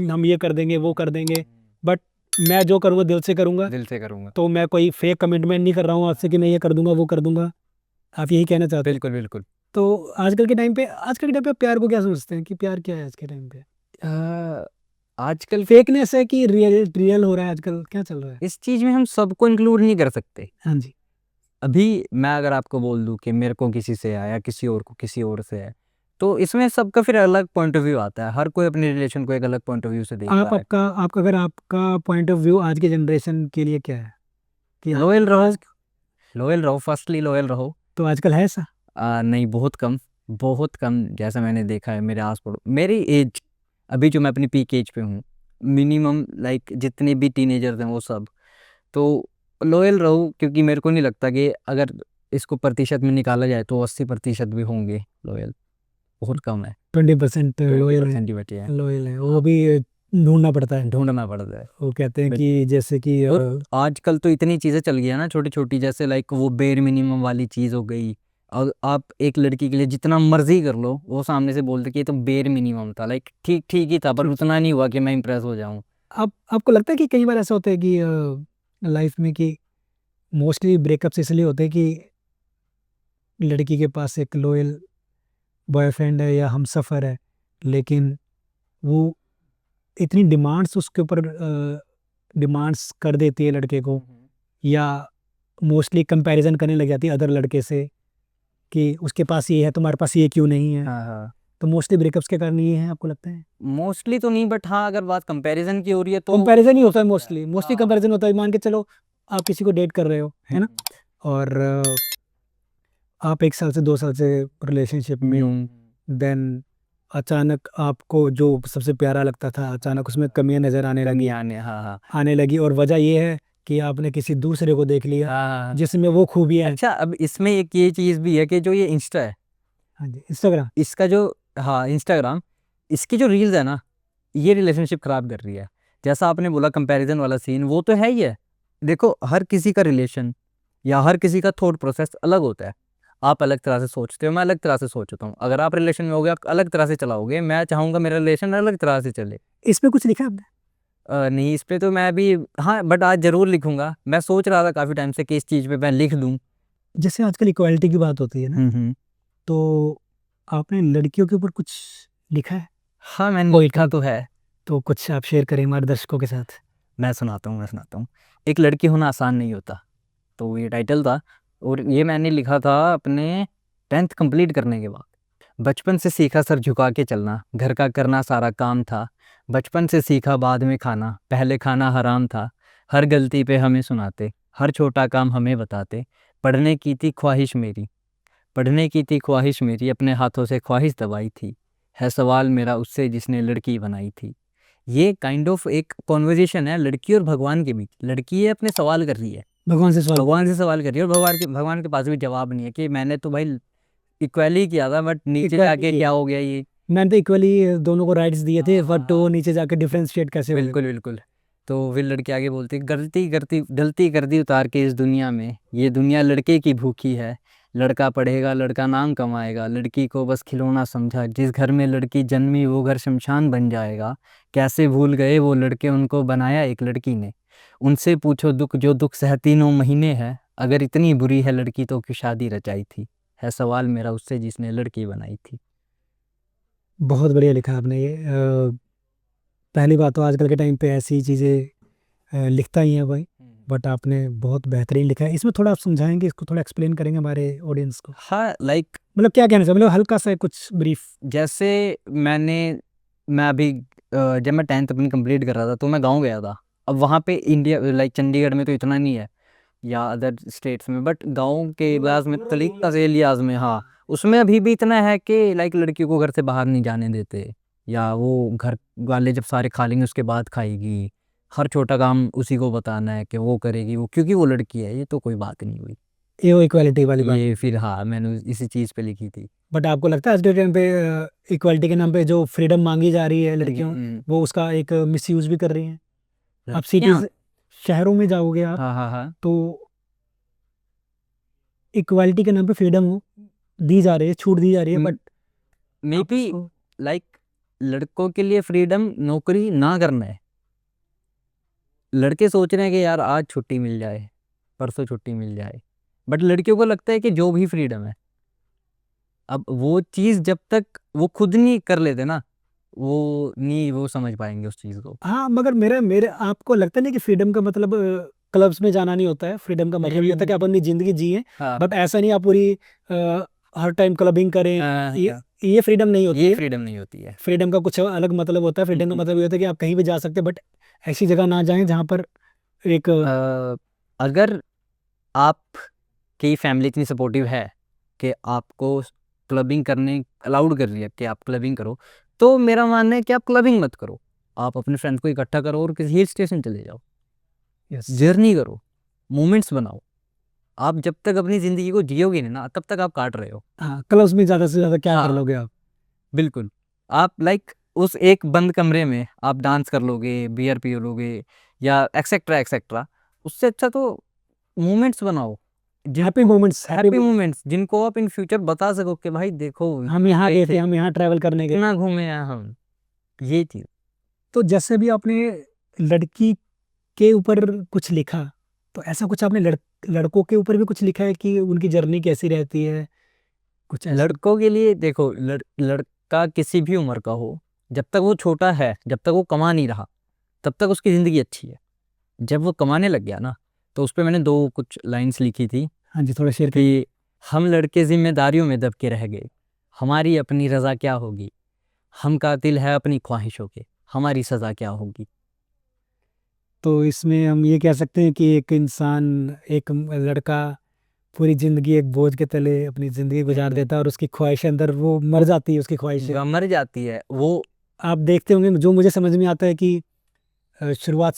हम ये कर देंगे वो कर देंगे, बट मैं जो करूँगा दिल से करूँगा। दिल से करूँगा। तो मैं कोई फेक कमिटमेंट नहीं कर रहा हूँ आपसे कि मैं ये कर दूंगा वो कर दूंगा। आप यही कहना चाहते हैं? बिल्कुल, बिल्कुल। तो आजकल के टाइम पे आप प्यार को क्या समझते हैं कि प्यार क्या है आज के टाइम पे? अ, आजकल फेकनेस है कि रियल रियल हो रहा है आजकल, क्या चल रहा है? इस चीज़ में हम सबको इंक्लूड नहीं कर सकते। हाँ जी। अभी मैं अगर आपको बोल दूँ कि मेरे को किसी से है या किसी और को किसी और से है, तो इसमें सबका फिर अलग पॉइंट ऑफ व्यू आता है। हर कोई अपने रिलेशन को एक अलग पॉइंट ऑफ व्यू से देखता है। अगर आपका पॉइंट ऑफ व्यू आज के जनरेशन के लिए क्या है कि लॉयल रहो, लॉयल रहो, फर्स्टली लॉयल रहो। तो आजकल है ऐसा? नहीं, बहुत कम जैसा मैंने देखा है मेरे आस-पड़ोस मेरी एज, अभी जो मैं अपनी पीक एज पे हूँ, मिनिमम लाइक जितने भी टीनेजर्स हैं वो सब, तो लॉयल रहो, क्योंकि मेरे को नहीं लगता कि अगर इसको प्रतिशत में निकाला जाए तो 80% भी होंगे लॉयल, बहुत कम है। 20% लोयल है। 20% ही बचे हैं, लोयल है वो भी ढूंढना पड़ता है। ढूँढना पड़ता है। वो कहते हैं बिल कि जैसे कि और आजकल तो इतनी चीज़ें चल गई है ना छोटी-छोटी, जैसे लाइक वो बेयर मिनिमम वाली चीज़ हो गई। और आप एक लड़की के लिए जितना मर्ज़ी कर लो, वो सामने से बोल दे कि ये तो बेयर मिनिमम था, लाइक ठीक-ठीक ही था, पर उतना नहीं हुआ कि मैं इम्प्रेस हो जाऊँ। आपको लगता है कि कई बार ऐसा होता है कि लाइफ में कि मोस्टली ब्रेकअप्स इसलिए होते हैं कि लड़की के पास एक लॉयल बॉयफ्रेंड है या हमसफ़र है, लेकिन वो इतनी डिमांड्स उसके ऊपर डिमांड्स कर देती है लड़के को, या मोस्टली कंपैरिजन करने लग जाती है अदर लड़के से कि उसके पास ये है तुम्हारे पास ये क्यों नहीं है। हाँ, हाँ। तो मोस्टली ब्रेकअप्स के कारण ये है, आपको लगता है? मोस्टली तो नहीं, बट हाँ, अगर बात कंपैरिज़न की हो रही है तो कंपैरिजन ही हो होता है सकता है। मोस्टली हाँ। कंपैरिजन होता है। मान के चलो आप किसी को डेट कर रहे हो, है ना, और आप 1 साल से 2 साल से रिलेशनशिप में हो, हुँ। देन अचानक आपको जो सबसे प्यारा लगता था, अचानक उसमें कमियाँ नज़र आने लगी। कमियाँ आने, हाँ, हाँ। और वजह ये है कि आपने किसी दूसरे को देख लिया हाँ जिसमें वो खूबियाँ हैं। अच्छा, अब इसमें एक ये चीज़ भी है कि जो ये इंस्टा है, हाँ जी, इंस्टाग्राम। इसका जो, हाँ इंस्टाग्राम, इसकी जो रील्स है ना, ये रिलेशनशिप ख़राब कर रही है। जैसा आपने बोला कंपैरिजन वाला सीन, वो तो है ही है। देखो हर किसी का रिलेशन या हर किसी का थॉट प्रोसेस अलग होता है। आप अलग तरह से सोचते हो, मैं अलग तरह से सोचता हूँ। अगर आप रिलेशन में होगे, आप अलग तरह से चलाओगे, मैं चाहूँगा मेरा रिलेशन अलग तरह से चले। इसमें कुछ लिखा है आपने? नहीं, इस पे तो मैं अभी, हाँ बट आज ज़रूर लिखूँगा। मैं सोच रहा था काफ़ी टाइम से कि इस चीज़ पे मैं लिख दूँ। जैसे आजकल इक्वालिटी की बात होती है ना, तो आपने लड़कियों के ऊपर कुछ लिखा है? हाँ, मैंने कोई लिखा तो है। तो कुछ आप शेयर करें हमारे दर्शकों के साथ। मैं सुनाता हूँ। एक लड़की होना आसान नहीं होता, तो ये टाइटल था। और ये मैंने लिखा था अपने 10th कंप्लीट करने के बाद। बचपन से सीखा सर झुका के चलना, घर का करना सारा काम था। बचपन से सीखा बाद में खाना, पहले खाना हराम था। हर गलती पे हमें सुनाते, हर छोटा काम हमें बताते। पढ़ने की थी ख्वाहिश मेरी, पढ़ने की थी ख्वाहिश मेरी, अपने हाथों से ख्वाहिश दबाई थी। है सवाल मेरा उससे जिसने लड़की बनाई थी। ये काइंड ऑफ एक कॉन्वर्जेशन है लड़की और भगवान के बीच। लड़की है अपने सवाल कर रही है, भगवान से सवाल। भगवान से सवाल कर रही है, और भगवान के पास भी जवाब नहीं है कि मैंने तो भाई इक्वली किया था, बट नीचे जाके क्या हो गया ये। मैंने तो इक्वली दोनों को राइट्स दिए थे, बट वो हाँ, नीचे जाकर डिफरेंशिएट कैसे हो गए? बिल्कुल बिल्कुल। तो फिर लड़की आगे बोलती, गलती कर दी उतार के इस दुनिया में। ये दुनिया लड़के की भूखी है। लड़का पढ़ेगा, लड़का नाम कमाएगा, लड़की को बस खिलौना समझा। जिस घर में लड़की जन्मी वो घर शमशान बन जाएगा। कैसे भूल गए वो लड़के, उनको बनाया एक लड़की ने। उनसे पूछो दुख जो दुख सहती 9 महीने है। अगर इतनी बुरी है लड़की तो क्यों शादी रचाई थी। है सवाल मेरा उससे जिसने लड़की बनाई थी। बहुत बढ़िया लिखा आपने ये। पहली बात तो आजकल के टाइम पे ऐसी चीज़ें लिखता ही है भाई, बट आपने बहुत बेहतरीन लिखा है। इसमें थोड़ा आप समझाएंगे, इसको थोड़ा एक्सप्लेन करेंगे हमारे ऑडियंस को? हाँ लाइक, मतलब क्या कहना चाहिए, मतलब हल्का सा कुछ ब्रीफ। जैसे मैं अभी जब मैं 10th अपनी कंप्लीट कर रहा था तो मैं गांव गया था। अब वहाँ पे इंडिया लाइक चंडीगढ़ में तो इतना नहीं है या अदर स्टेट्स में, बट गांव के इलाज में, तलीका से इलियाज में, हाँ उसमें अभी भी इतना है कि लाइक लड़कियों को घर से बाहर नहीं जाने देते, या वो घर वाले जब सारे खा लेंगे उसके बाद खाएगी। हर छोटा काम उसी को बताना है कि वो करेगी, वो क्योंकि वो लड़की है। ये तो कोई बात नहीं हुई। ये वो इक्वालिटी वाली बात। ये फिर हाँ मैंने इसी चीज़ पे लिखी थी। बट आपको लगता है आज के टाइम पे इक्वालिटी के नाम पे जो फ्रीडम मांगी जा रही है लड़कियों, वो उसका एक मिसयूज भी कर रही हैं? आप सिटीज, शहरों में जाओगे आप, हाँ हाँ हाँ, तो इक्वालिटी के नाम पे फ्रीडम दी जा रही है, छूट दी जा रही है, बट मे बी लाइक लड़कों के लिए फ्रीडम नौकरी ना करना है। लड़के सोच रहे हैं कि यार आज छुट्टी मिल जाए, परसों छुट्टी मिल जाए, बट लड़कियों को लगता है कि जो भी फ्रीडम है, अब वो चीज़ जब तक वो खुद नहीं कर लेते ना, वो समझ पाएंगे उस चीज़ को। हाँ, मगर मेरे मेरे आपको लगता नहीं कि फ्रीडम का मतलब क्लब्स में जाना नहीं होता है? फ्रीडम का मतलब ये होता है कि आप अपनी जिंदगी जिए, हाँ, बट ऐसा नहीं आप पूरी हर टाइम क्लबिंग करें। ये फ्रीडम नहीं होती ये है। फ्रीडम नहीं होती है। फ्रीडम का कुछ अलग मतलब होता है। फ्रीडम का मतलब ये होता है कि आप कहीं भी जा सकते हैं, बट ऐसी जगह ना जाएं जहाँ पर एक अगर आपकी फैमिली इतनी सपोर्टिव है कि आपको क्लबिंग करने अलाउड कर रही है कि आप क्लबिंग करो, तो मेरा मानना है कि आप क्लबिंग मत करो। आप अपने फ्रेंड्स को इकट्ठा करो और किसी हिल स्टेशन चले जाओ, जर्नी करो, मोमेंट्स बनाओ। आप जब तक अपनी ज़िंदगी को जियोगे नहीं ना, तब तक आप काट रहे हो। हाँ, क्लब्स में ज्यादा से ज्यादा क्या कर हाँ, लोगे आप? बिल्कुल। आप लाइक उस एक बंद कमरे में आप डांस कर लोगे, बियर पी लोगे, या एक्सेट्रा एक्सेट्रा। उससे अच्छा तो मोमेंट्स बनाओ, हैप्पी मोमेंट्स, हैप्पी मोमेंट्स जिनको आप इन फ्यूचर बता सको कि भाई देखो हम यहाँ गए गए थे, थे, हम यहाँ ट्रैवल करने गए। इतना घूमे हैं हम, ये चीज़। तो जैसे भी आपने लड़की के ऊपर कुछ लिखा, तो ऐसा कुछ आपने लड़कों के ऊपर भी कुछ लिखा है कि उनकी जर्नी कैसी रहती है, कुछ ऐसा? लड़कों के लिए देखो, लड़का किसी भी उम्र का हो, जब तक वो छोटा है, जब तक वो कमा नहीं रहा, तब तक उसकी ज़िंदगी अच्छी है। जब वो कमाने लग गया ना, तो उस पे मैंने दो कुछ लाइंस लिखी थी हाँ जी, थोड़ा शेयर कि हम लड़के जिम्मेदारियों में दब के रह गए, हमारी अपनी रज़ा क्या होगी। हम कातिल है अपनी ख्वाहिशों के, हमारी सज़ा क्या होगी। तो इसमें हम ये कह सकते हैं कि एक इंसान, एक लड़का पूरी जिंदगी एक बोझ के तले अपनी जिंदगी गुजार देता है, और उसकी ख्वाहिशें अंदर वो मर जाती है, उसकी ख्वाहिशें। मर जाती है वो। आप देखते होंगे, जो मुझे समझ में आता है कि शुरुआत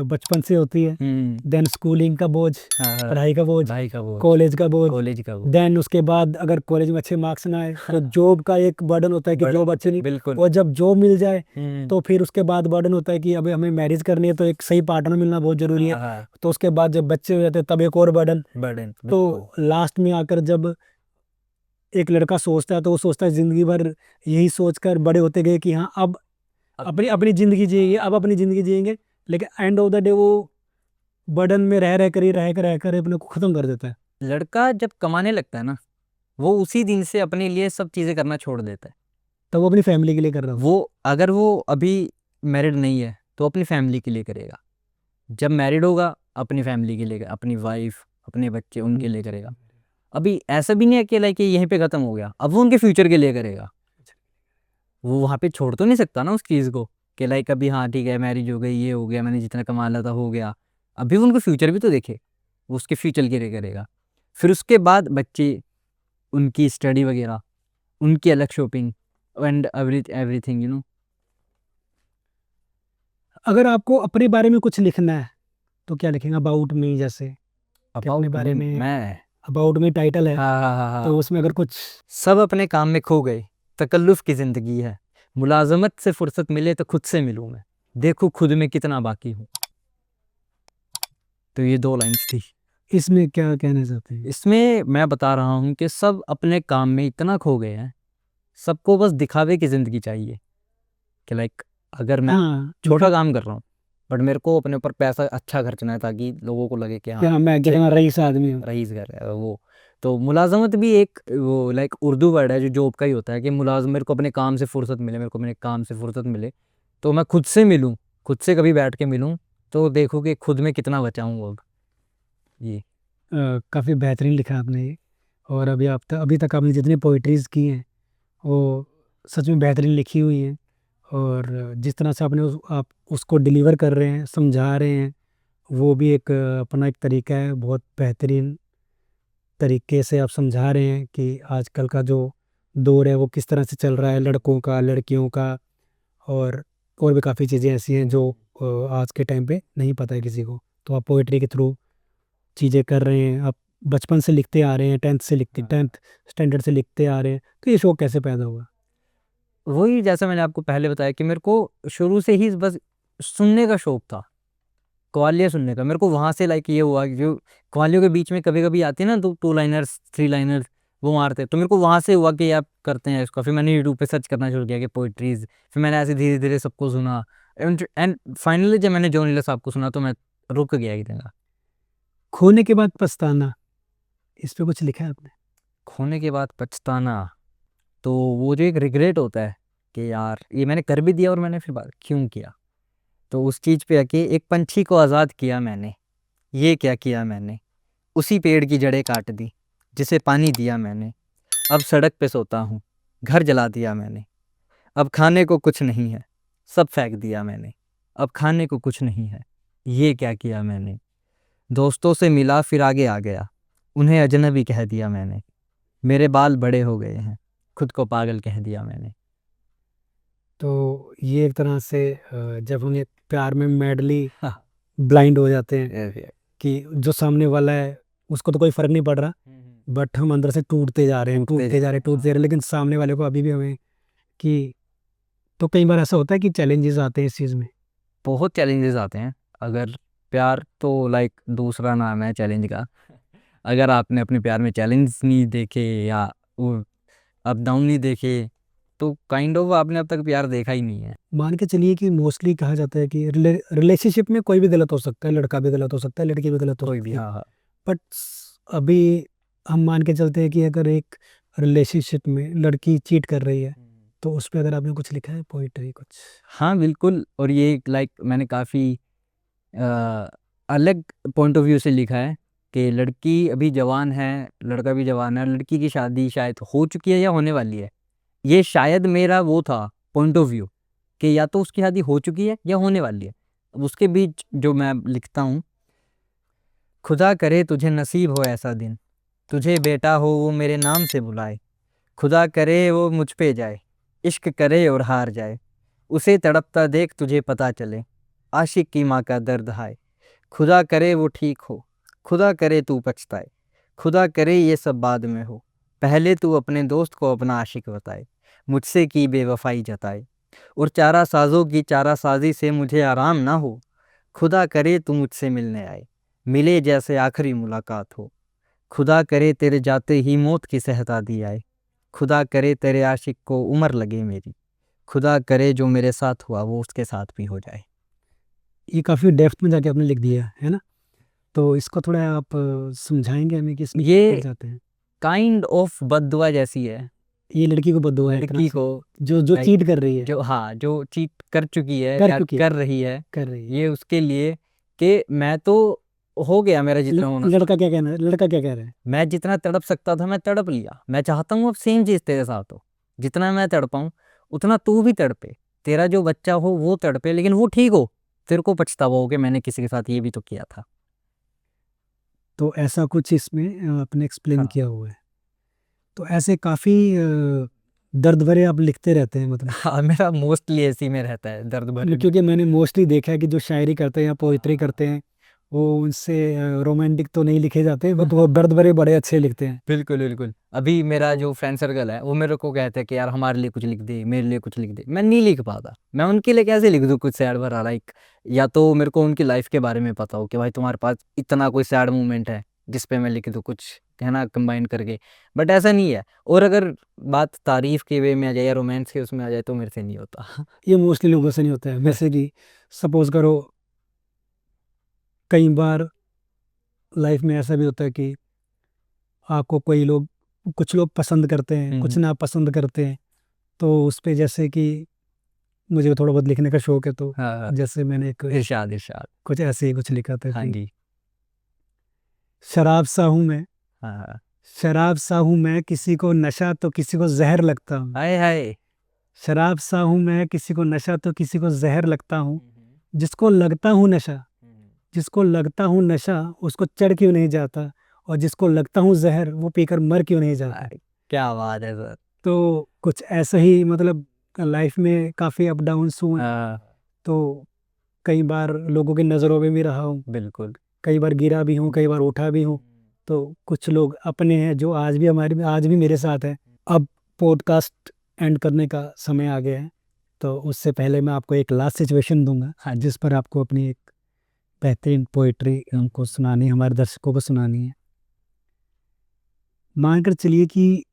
बचपन से होती है, देन स्कूलिंग का बोझ, पढ़ाई का बोझ, भाई का वो कॉलेज का बोझ, कॉलेज का वो देन उसके बाद अगर कॉलेज में अच्छे मार्क्स ना आए तो जॉब का एक बर्डन होता है कि बर्डन, जॉब अच्छी नहीं, बिल्कुल। और जब जॉब मिल जाए हम्म, तो फिर उसके बाद बर्डन होता है कि अभी हमें मैरिज करनी है तो एक सही पार्टनर मिलना बहुत जरूरी है। हाँ, तो उसके बाद जब बच्चे हो जाते हैं तब एक और बर्डन। बर्डन, तो लास्ट में आकर जब एक लड़का सोचता है तो वो सोचता है जिंदगी भर यही सोचकर बड़े होते गए कि हाँ अब अपनी अपनी जिंदगी जिएंगे, अब अपनी जिंदगी जिएंगे, लेकिन एंड ऑफ द डे वो बर्डन में रह कर अपने को खत्म कर देता है। लड़का जब कमाने लगता है ना, वो उसी दिन से अपने लिए सब चीज़ें करना छोड़ देता है। तो वो अपनी फैमिली के लिए कर रहा हूँ। वो अगर वो अभी मैरिड नहीं है तो अपनी फैमिली के लिए करेगा, जब मैरिड होगा अपनी फैमिली के लिए, अपनी वाइफ, अपने बच्चे, उनके लिए करेगा। अभी ऐसा भी नहीं है कि लाइक ये यहीं पे ख़त्म हो गया, अब वो उनके फ्यूचर के लिए करेगा। वो वहाँ पे छोड़ तो नहीं सकता ना उस चीज़ को, कि लाइक अभी हाँ ठीक है मैरिज हो गई, ये हो गया, मैंने जितना कमा लिया था हो गया। अभी वो उनको फ्यूचर भी तो देखे, वो उसके फ्यूचर के लिए करेगा। फिर उसके बाद बच्चे, उनकी स्टडी वगैरह, उनकी अलग शॉपिंग एंड एवरीथिंग, अगर आपको अपने बारे में कुछ लिखना है तो क्या लिखेंगे? अबाउट मी जैसे कि अपने अबाउट बारे मी, में, मैं, अबाउट मी टाइटल है, हाँ हाँ हाँ हाँ, तो उसमें अगर कुछ सब अपने काम में खो गए, तकल्लुफ़ की ज़िंदगी है, मुलाज़मत से फुर्सत मिले तो खुद से मिलूँ मैं, देखूँ खुद में कितना बाकी हूँ। तो ये 2 लाइन्स थी। इसमें क्या कहना चाहते हैं? इसमें मैं बता रहा हूँ कि सब अपने काम में इतना खो गए हैं, सबको बस दिखावे की ज़िंदगी चाहिए, कि लाइक अगर मैं हाँ छोटा काम कर रहा हूँ, बट मेरे को अपने ऊपर पैसा अच्छा खर्चना है ताकि लोगों को लगे कि हाँ, क्या मैं कितना रईस आदमी हूँ। रईस घर है वो। तो मुलाज़मत भी एक वो लाइक उर्दू वर्ड है जो जॉब का ही होता है, कि मुलाज़म, मेरे को अपने काम से फुर्सत मिले, मेरे को अपने काम से फुर्सत मिले, तो मैं खुद से मिलूँ, खुद से कभी बैठ के मिलूँ, तो देखूँ कि खुद में कितना बचा हूँ अब। ये काफ़ी बेहतरीन लिखा आपने ये। और अभी तक आपने जितनी पोइट्रीज़ की हैं वो सच में बेहतरीन लिखी हुई हैं। और जिस तरह से आप उसको डिलीवर कर रहे हैं, समझा रहे हैं, वो भी एक अपना एक तरीका है। बहुत बेहतरीन तरीके से आप समझा रहे हैं कि आजकल का जो दौर है वो किस तरह से चल रहा है, लड़कों का, लड़कियों का, और और भी काफ़ी चीज़ें ऐसी हैं जो आज के टाइम पे नहीं पता है किसी को। तो आप पोइट्री के थ्रू चीज़ें कर रहे हैं, आप बचपन से लिखते आ रहे हैं, 10th स्टैंडर्ड से लिखते आ रहे हैं, तो ये शौक कैसे पैदा हुआ? वही जैसा मैंने आपको पहले बताया कि मेरे को शुरू से ही बस सुनने का शौक था, कव्वालियाँ सुनने का। मेरे को वहाँ से लाइक ये हुआ कि जो कव्वालियों के बीच में कभी-कभी आती है ना, तो 2 लाइनर्स, 3 लाइनर्स वो मारते हैं, तो मेरे को वहाँ से हुआ कि आप करते हैं इसको। फिर मैंने यूट्यूब पे सर्च करना शुरू किया कि पोएट्रीज़, फिर मैंने ऐसे धीरे-धीरे सबको सुना, एंड फाइनली जब मैंने जॉन लीला साहब को सुना तो मैं रुक गया ही था। खोने के बाद पछताना, इस पे कुछ लिखा है आपने? खोने के बाद पछताना, तो वो जो एक रिग्रेट होता है कि यार ये मैंने कर भी दिया और मैंने फिर बाद क्यों किया? तो उस चीज़ पे आके एक पंछी को आज़ाद किया मैंने, ये क्या किया मैंने? उसी पेड़ की जड़ें काट दी, जिसे पानी दिया मैंने। अब सड़क पे सोता हूँ, घर जला दिया मैंने। अब खाने को कुछ नहीं है, सब फेंक दिया मैंने। अब खाने को कुछ नहीं है, ये क्या किया मैंने? दोस्तों से मिला फिर आगे आ गया, उन्हें अजनबी कह दिया मैंने। मेरे बाल बड़े हो गए हैं, खुद को पागल कह दिया मैंने। तो ये एक तरह से जब हम ये प्यार में मैडली हाँ, ब्लाइंड हो जाते हैं ऐसे। कि जो सामने वाला है उसको तो कोई फ़र्क नहीं पड़ रहा, बट हम अंदर से टूटते जा रहे हैं, टूटते टूटते जा जा रहे रहे हैं, हैं, टूटते जा हाँ। रहे हैं, लेकिन सामने वाले को अभी भी हमें कि तो कई बार ऐसा होता है कि चैलेंजेस आते हैं इस चीज़ में। बहुत चैलेंजेस आते हैं। अगर प्यार तो लाइक दूसरा नाम है चैलेंज का। अगर आपने अपने प्यार में चैलेंज नहीं देखे या वो अप डाउन नहीं देखे, तो काइंड ऑफ आपने अब तक प्यार देखा ही नहीं है। मान के चलिए कि मोस्टली कहा जाता है कि रिलेशनशिप में कोई भी गलत हो सकता है, लड़का भी गलत हो सकता है, लड़की भी गलत हो कोई भी, सकती है, हाँ हाँ। बट अभी हम मान के चलते हैं कि अगर एक रिलेशनशिप में लड़की चीट कर रही है तो उस पे अगर आपने कुछ लिखा है पोइट्री कुछ? हाँ बिल्कुल, और ये लाइक मैंने काफ़ी अलग पॉइंट ऑफ व्यू से लिखा है कि लड़की अभी जवान है, लड़का भी जवान है, लड़की की शादी शायद हो चुकी है या होने वाली है। ये शायद मेरा वो था पॉइंट ऑफ व्यू, कि या तो उसकी शादी हो चुकी है या होने वाली है। अब उसके बीच जो मैं लिखता हूँ, खुदा करे तुझे नसीब हो ऐसा दिन, तुझे बेटा हो वो मेरे नाम से बुलाए, खुदा करे वो मुझ पे जाए, इश्क करे और हार जाए, उसे तड़पता देख तुझे पता चले, आशिक की माँ का दर्द हाय। खुदा करे वो ठीक हो, खुदा करे तू पछताए, खुदा करे ये सब बाद में हो, पहले तू अपने दोस्त को अपना आशिक बताए, मुझसे की बेवफाई जताए, और चारा साजों की चारा साजी से मुझे आराम ना हो, खुदा करे तू मुझसे मिलने आए, मिले जैसे आखिरी मुलाकात हो, खुदा करे तेरे जाते ही मौत की सहता दी आए, खुदा करे तेरे आशिक को उम्र लगे मेरी, खुदा करे जो मेरे साथ हुआ वो उसके साथ भी हो जाए। ये काफ़ी डेप्थ में जाके आपने लिख दिया है ना? तो इसको थोड़ा आप समझाएँगे हमें कि इसमें ये क्या चाहते हैं? काइंड ऑफ बद्दुआ जैसी है, ये लड़की को बद्दुआ है एक तरह लड़की से, को जो लाइक चीट कर रही है, जो हाँ जो चीट कर चुकी है कर या चुकी है, कर रही है, कर रही है। ये उसके लिए कि मैं तो हो गया मेरा जितना होना, लड़का क्या कहना है? लड़का क्या कह रहा है? मैं जितना तड़प सकता था मैं तड़प लिया, मैं चाहता हूँ अब सेम चीज़ तेरे साथ हो, जितना मैं तड़पाऊँ उतना तू भी तड़पे, तेरा जो बच्चा हो वो तड़पे, लेकिन वो ठीक हो, तेरे को पछतावा हो कि मैंने किसी के साथ ये भी तो किया था। तो ऐसा कुछ इसमें आपने एक्सप्लेन हाँ किया हुआ है। तो ऐसे काफ़ी दर्द भरे आप लिखते रहते हैं मतलब। हाँ मेरा मोस्टली ऐसी में रहता है दर्द भरे। क्योंकि मैंने मोस्टली देखा है कि जो शायरी करते हैं या पोइट्री करते हैं, वो उनसे रोमांटिक तो नहीं लिखे जाते, बट वो दर्द भरे बड़े अच्छे लिखते हैं। बिल्कुल बिल्कुल, अभी मेरा जो फ्रेंड सर्कल है वो मेरे को कहते हैं कि यार हमारे लिए कुछ लिख दे, मेरे लिए कुछ लिख दे, मैं नहीं लिख पाता, मैं उनके लिए कैसे लिख दूँ कुछ सैड भरा, लाइक या तो मेरे को उनकी लाइफ के बारे में पता हो कि भाई तुम्हारे पास इतना कोई सैड मोमेंट है जिस पे मैं लिख दूँ कुछ, कहना कंबाइन करके, बट ऐसा नहीं है। और अगर बात तारीफ के वे में आ जाए या रोमांस के उसमें आ जाए तो मेरे से नहीं होता। ये मोस्टली लोगों से नहीं होता है। वैसे कि सपोज करो, कई बार लाइफ में ऐसा भी होता है कि आपको कोई लोग, कुछ लोग पसंद करते हैं, कुछ ना पसंद करते हैं। तो उस पे जैसे कि मुझे थोड़ा बहुत लिखने का शौक है, तो हाँ जैसे मैंने एक इरशाद इरशाद। कुछ ऐसे ही कुछ लिखा था हाँ कि जी। शराब सा हूँ मैं, हाँ हाँ। शराब सा हूँ मैं, किसी को नशा तो किसी को जहर लगता हूँ। हाय हाय। शराब सा हूँ मैं, किसी को नशा तो किसी को जहर लगता हूँ। जिसको लगता हूँ नशा, जिसको लगता हूँ नशा, उसको चढ़ क्यों नहीं जाता, और जिसको लगता हूँ जहर, वो पीकर मर क्यों नहीं जाता। क्या बात है सर। तो कुछ ऐसा ही मतलब लाइफ में काफ़ी अप डाउन्स हुए। हाँ तो कई बार लोगों की नज़रों में भी रहा हूँ, बिल्कुल। कई बार गिरा भी हूँ, कई बार उठा भी हूँ। तो कुछ लोग अपने हैं जो आज भी हमारे में, आज भी मेरे साथ हैं। अब पॉडकास्ट एंड करने का समय आ गया है, तो उससे पहले मैं आपको एक लास्ट सिचुएशन दूंगा, हाँ जिस पर आपको अपनी एक बेहतरीन पोइट्री हमको सुनानी है, हमारे दर्शकों को सुनानी है। मानकर चलिए कि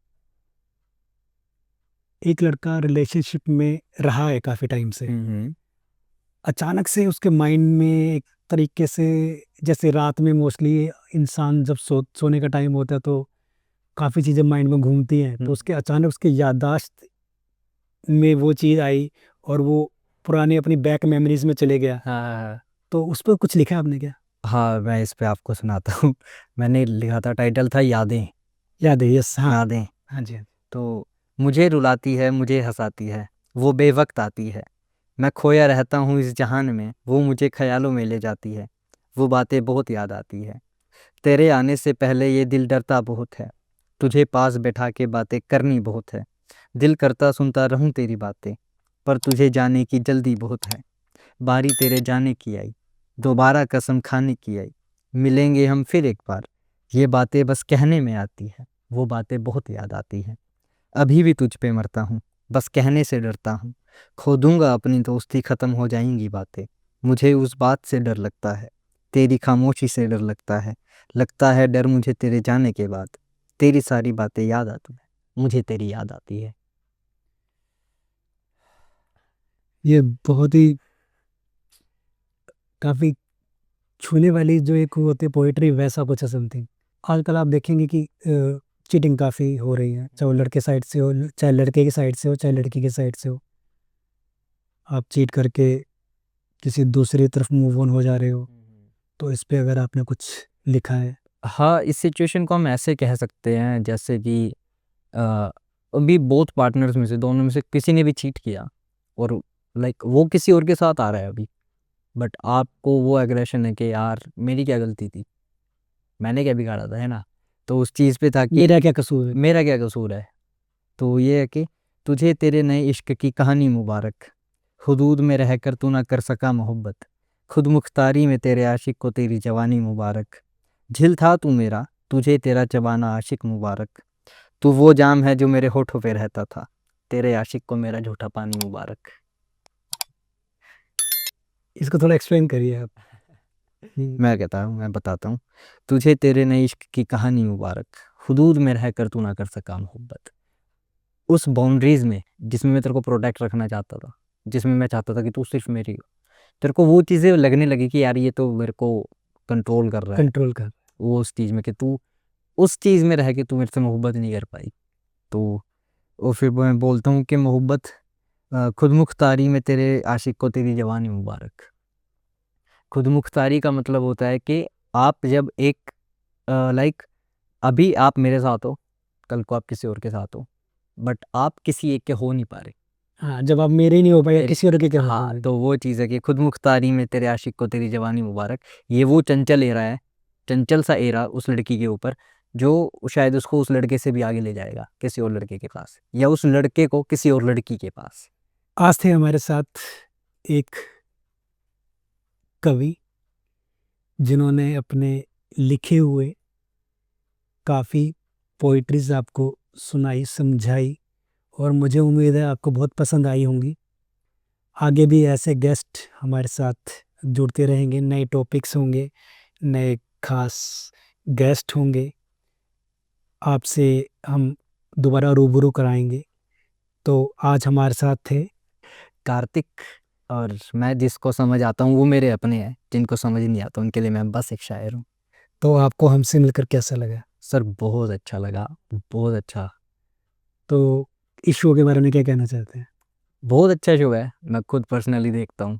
एक लड़का रिलेशनशिप में रहा है काफ़ी टाइम से। अचानक से उसके माइंड में एक तरीके से, जैसे रात में मोस्टली इंसान जब सोने का टाइम होता है तो काफ़ी चीज़ें माइंड में घूमती हैं, तो उसके अचानक उसके याददाश्त में वो चीज़ आई, और वो पुरानी अपनी बैक मेमोरीज में चले गया। हाँ तो उस पर कुछ लिखा है आपने क्या? हाँ मैं इस पे आपको सुनाता हूँ। मैंने लिखा था, टाइटल था यादें। याद है? यस, हाँ। यादें। हाँ जी, हाँ। तो मुझे रुलाती है, मुझे हंसाती है, वो बेवक्त आती है, मैं खोया रहता हूँ इस जहान में, वो मुझे ख्यालों में ले जाती है, वो बातें बहुत याद आती है, तेरे आने से पहले ये दिल डरता बहुत है, तुझे पास बैठा के बातें करनी बहुत है, दिल करता सुनता रहूं तेरी बातें, पर तुझे जाने की जल्दी बहुत है, बारी तेरे जाने की आई, दोबारा कसम खाने की आई, मिलेंगे हम फिर एक बार, ये बातें बस कहने में आती है, वो बातें बहुत याद आती है, अभी भी तुझ पे मरता हूँ, बस कहने से डरता हूँ, खो दूंगा अपनी दोस्ती, ख़त्म हो जाएंगी बातें, मुझे उस बात से डर लगता है, तेरी खामोशी से डर लगता है डर मुझे तेरे जाने के बाद, तेरी सारी बातें याद आती हैं, मुझे तेरी याद आती है। ये बहुत ही काफ़ी छूने वाली जो एक वो होती है पोइट्री, वैसा कुछ है समथिंग। आजकल आप देखेंगे कि चीटिंग काफ़ी हो रही है, चाहे वो लड़के साइड से हो, चाहे लड़के की साइड से हो, चाहे लड़की की साइड से हो। आप चीट करके किसी दूसरी तरफ मूव ऑन हो जा रहे हो। तो इस पे अगर आपने कुछ लिखा है? हाँ, इस सिचुएशन को हम ऐसे कह सकते हैं जैसे कि अ, अभी बोथ पार्टनर्स में से, दोनों में से किसी ने भी चीट किया और लाइक वो किसी और के साथ आ रहा है अभी, बट आपको वो एग्रेशन है कि यार मेरी क्या गलती थी, मैंने क्या बिगाड़ा था, है ना। तो उस चीज़ पे था कि मेरा क्या कसूर है? मेरा क्या कसूर है। तो ये है कि तुझे तेरे नए इश्क की कहानी मुबारक, हुदूद में रहकर तू ना कर सका मोहब्बत, खुद मुख्तारी में तेरे आशिक को तेरी जवानी मुबारक। झिल था तू मेरा, तुझे तेरा जवाना आशिक मुबारक। तू वो जाम है जो मेरे होठों पे रहता था, तेरे आशिक को मेरा झूठा पानी मुबारक। इसको थोड़ा एक्सप्लेन करिए आप। मैं बताता हूँ। तुझे तेरे नए इश्क की कहानी मुबारक, हुदूद में रहकर तू ना कर सका मोहब्बत। उस बाउंड्रीज में जिसमें मैं तेरे को प्रोटेक्ट रखना चाहता था, जिसमें मैं चाहता था कि तू सिर्फ मेरी हो, तेरे को वो चीज़ें लगने लगी कि यार ये तो मेरे को कंट्रोल कर रहा है। कंट्रोल कर। वो उस चीज़ में कि तू उस चीज़ में रह के तू मेरे से मोहब्बत नहीं कर पाई। तो और फिर मैं बोलता हूँ कि मोहब्बत खुद मुख्तारी में तेरे आशिक को तेरी जवानी मुबारक। खुद मुख्तारी का मतलब होता है कि आप जब एक लाइक अभी आप मेरे साथ हो, कल को आप किसी और के साथ हो, बट आप किसी एक के हो नहीं पा रहे। हाँ, जब आप मेरे नहीं हो पाए या मेरे किसी और के क्या हो हाँ, पाए। तो वो चीज़ है कि खुद मुख्तारी में तेरे आशिक को तेरी जवानी मुबारक। ये वो चंचल एरा है, चंचल सा एरा उस लड़की के ऊपर, जो शायद उसको उस लड़के से भी आगे ले जाएगा किसी और लड़के के पास, या उस लड़के को किसी और लड़की के पास। आज थे हमारे साथ एक कवि जिन्होंने अपने लिखे हुए काफ़ी पोइट्रीज आपको सुनाई, समझाई, और मुझे उम्मीद है आपको बहुत पसंद आई होंगी। आगे भी ऐसे गेस्ट हमारे साथ जुड़ते रहेंगे, नए टॉपिक्स होंगे, नए खास गेस्ट होंगे, आपसे हम दोबारा रूबरू कराएंगे। तो आज हमारे साथ थे कार्तिक, और मैं जिसको समझ आता हूँ वो मेरे अपने हैं, जिनको समझ नहीं आता उनके लिए मैं बस एक शायर हूँ। तो आपको हमसे मिलकर कैसा लगा? सर बहुत अच्छा लगा, बहुत अच्छा। तो इस शो के बारे में क्या कहना चाहते हैं? बहुत अच्छा शो है, मैं खुद पर्सनली देखता हूँ,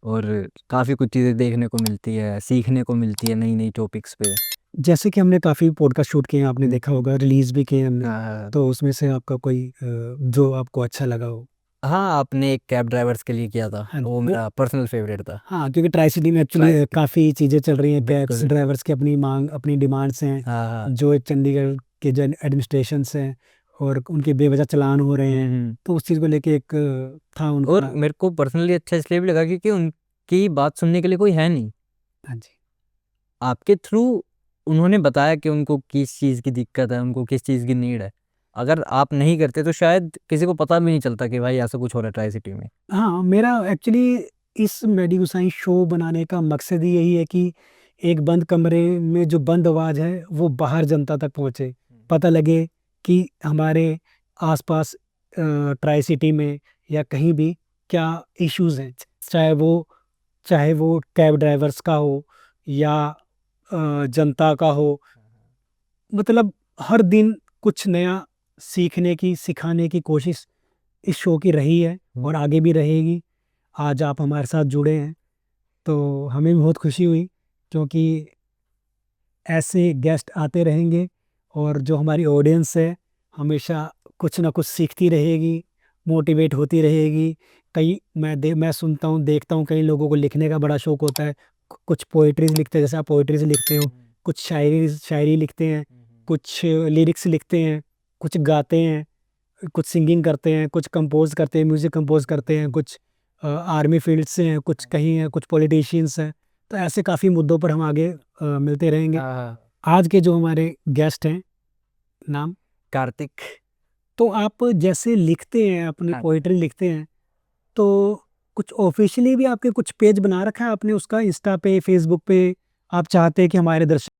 और काफ़ी कुछ चीज़ें देखने को मिलती है, सीखने को मिलती है नई नई टॉपिक्स पे। जैसे कि हमने काफ़ी पॉडकास्ट शूट किए हैं, आपने देखा होगा, रिलीज भी किए हैं हमने। हाँ तो उसमें से आपका कोई जो आपको अच्छा लगा हो? हाँ, आपने एक कैब ड्राइवर्स के लिए किया था, हाँ, वो वो मेरा पर्सनल फेवरेट था। हाँ, क्योंकि ट्राई सिटी में एक्चुअली ट्राई सिटी, काफ़ी चीज़ें चल रही हैं, कैब्स बिल्कुल। ड्राइवर्स की अपनी मांग, अपनी डिमांड्स हैं, हाँ हाँ। जो चंडीगढ़ के जो एडमिनिस्ट्रेशंस हैं, और उनके बेवजह चलान हो रहे हैं। हम्म। तो उस चीज़ को लेके एक था और उनका। मेरे को पर्सनली अच्छा इसलिए भी लगा क्योंकि उनकी बात सुनने के लिए कोई है नहीं। हाँ जी। आपके थ्रू उन्होंने बताया कि उनको किस चीज़ की दिक्कत है, उनको किस चीज़ की नीड है। अगर आप नहीं करते तो शायद किसी को पता भी नहीं चलता कि भाई ऐसा कुछ हो रहा है ट्राई सिटी में। हाँ, मेरा एक्चुअली इस मेडिको साइंस शो बनाने का मकसद ही यही है कि एक बंद कमरे में जो बंद आवाज़ है वो बाहर जनता तक पहुँचे, पता लगे कि हमारे आसपास ट्राई सिटी में या कहीं भी क्या इश्यूज़ हैं, चाहे वो कैब ड्राइवर्स का हो या जनता का हो। मतलब हर दिन कुछ नया सीखने की, सिखाने की कोशिश इस शो की रही है और आगे भी रहेगी। आज आप हमारे साथ जुड़े हैं तो हमें भी बहुत खुशी हुई, क्योंकि ऐसे गेस्ट आते रहेंगे और जो हमारी ऑडियंस है हमेशा कुछ ना कुछ सीखती रहेगी, मोटिवेट होती रहेगी। कई मैं सुनता हूँ, देखता हूँ, कई लोगों को लिखने का बड़ा शौक होता है। कुछ पोएट्रीज लिखते हैं, जैसे आप पोएट्रीज लिखते हो, कुछ शायरी शायरी लिखते हैं, कुछ लिरिक्स लिखते हैं, कुछ गाते हैं, कुछ सिंगिंग करते हैं, कुछ कंपोज करते हैं, म्यूज़िक कंपोज करते हैं, कुछ आर्मी फील्ड से हैं, कुछ कहीं हैं, कुछ पॉलिटिशियंस हैं। तो ऐसे काफ़ी मुद्दों पर हम आगे मिलते रहेंगे। हाँ हाँ। आज के जो हमारे गेस्ट हैं, नाम, कार्तिक। तो आप जैसे लिखते हैं, अपनी हाँ। पोइट्री लिखते हैं, तो कुछ ऑफिशियली भी आपके कुछ पेज बना रखा है आपने, उसका इंस्टा पे, फेसबुक पे? आप चाहते हैं कि हमारे दर्शक